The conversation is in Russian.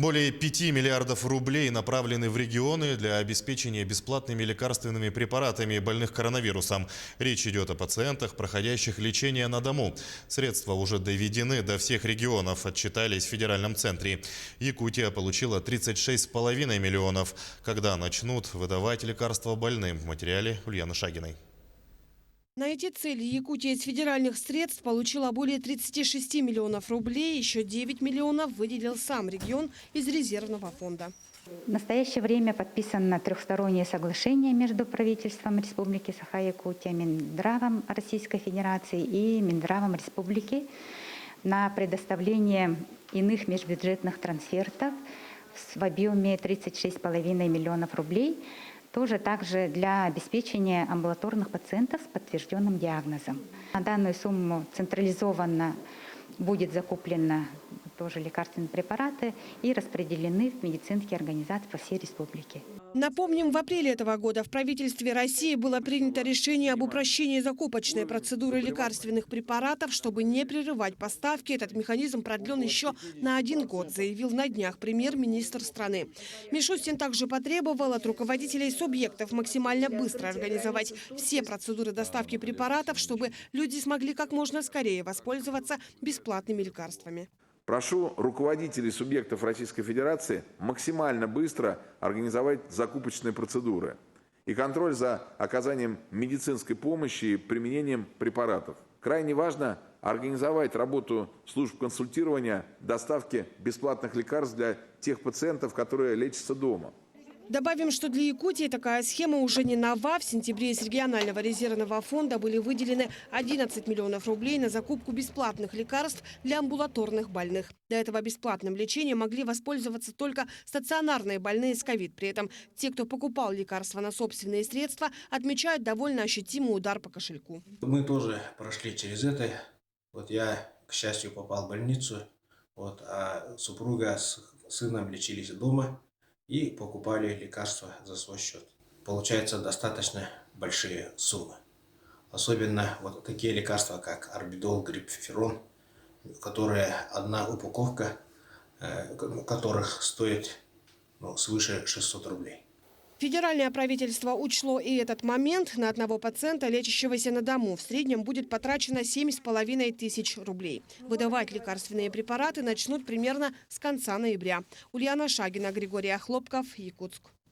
Более 5 миллиардов рублей направлены в регионы для обеспечения бесплатными лекарственными препаратами больных коронавирусом. Речь идет о пациентах, проходящих лечение на дому. Средства уже доведены до всех регионов, отчитались в федеральном центре. Якутия получила 36,5 миллионов. Когда начнут выдавать лекарства больным? В материале Ульяны Шагиной. На эти цели Якутия из федеральных средств получила более 36 миллионов рублей. Еще 9 миллионов выделил сам регион из резервного фонда. В настоящее время подписано трехстороннее соглашение между правительством Республики Саха-Якутия, Минздравом Российской Федерации и Минздравом Республики на предоставление иных межбюджетных трансфертов в объеме 36,5 миллионов рублей. Также для обеспечения амбулаторных пациентов с подтвержденным диагнозом. На данную сумму централизованно будет закуплено тоже лекарственные препараты и распределены в медицинские организации по всей республике. Напомним, в апреле этого года в правительстве России было принято решение об упрощении закупочной процедуры лекарственных препаратов. Чтобы не прерывать поставки, этот механизм продлен еще на 1 год, заявил на днях премьер-министр страны. Мишустин также потребовал от руководителей субъектов максимально быстро организовать все процедуры доставки препаратов, чтобы люди смогли как можно скорее воспользоваться бесплатными лекарствами. Прошу руководителей субъектов Российской Федерации максимально быстро организовать закупочные процедуры и контроль за оказанием медицинской помощи и применением препаратов. Крайне важно организовать работу служб консультирования, доставки бесплатных лекарств для тех пациентов, которые лечатся дома. Добавим, что для Якутии такая схема уже не нова. В сентябре из регионального резервного фонда были выделены 11 миллионов рублей на закупку бесплатных лекарств для амбулаторных больных. До этого бесплатным лечением могли воспользоваться только стационарные больные с ковид. При этом те, кто покупал лекарства на собственные средства, отмечают довольно ощутимый удар по кошельку. Мы тоже прошли через это. Я, к счастью, попал в больницу, а супруга с сыном лечились дома и покупали лекарства за свой счет. Получается достаточно большие суммы. Особенно такие лекарства, как орбидол, гриппеферон, которые одна упаковка, которых стоит свыше 600 рублей. Федеральное правительство учло и этот момент. На одного пациента, лечащегося на дому, в среднем будет потрачено 7,5 тысяч рублей. Выдавать лекарственные препараты начнут примерно с конца ноября. Ульяна Шагина, Григорий Хлопков, Якутск.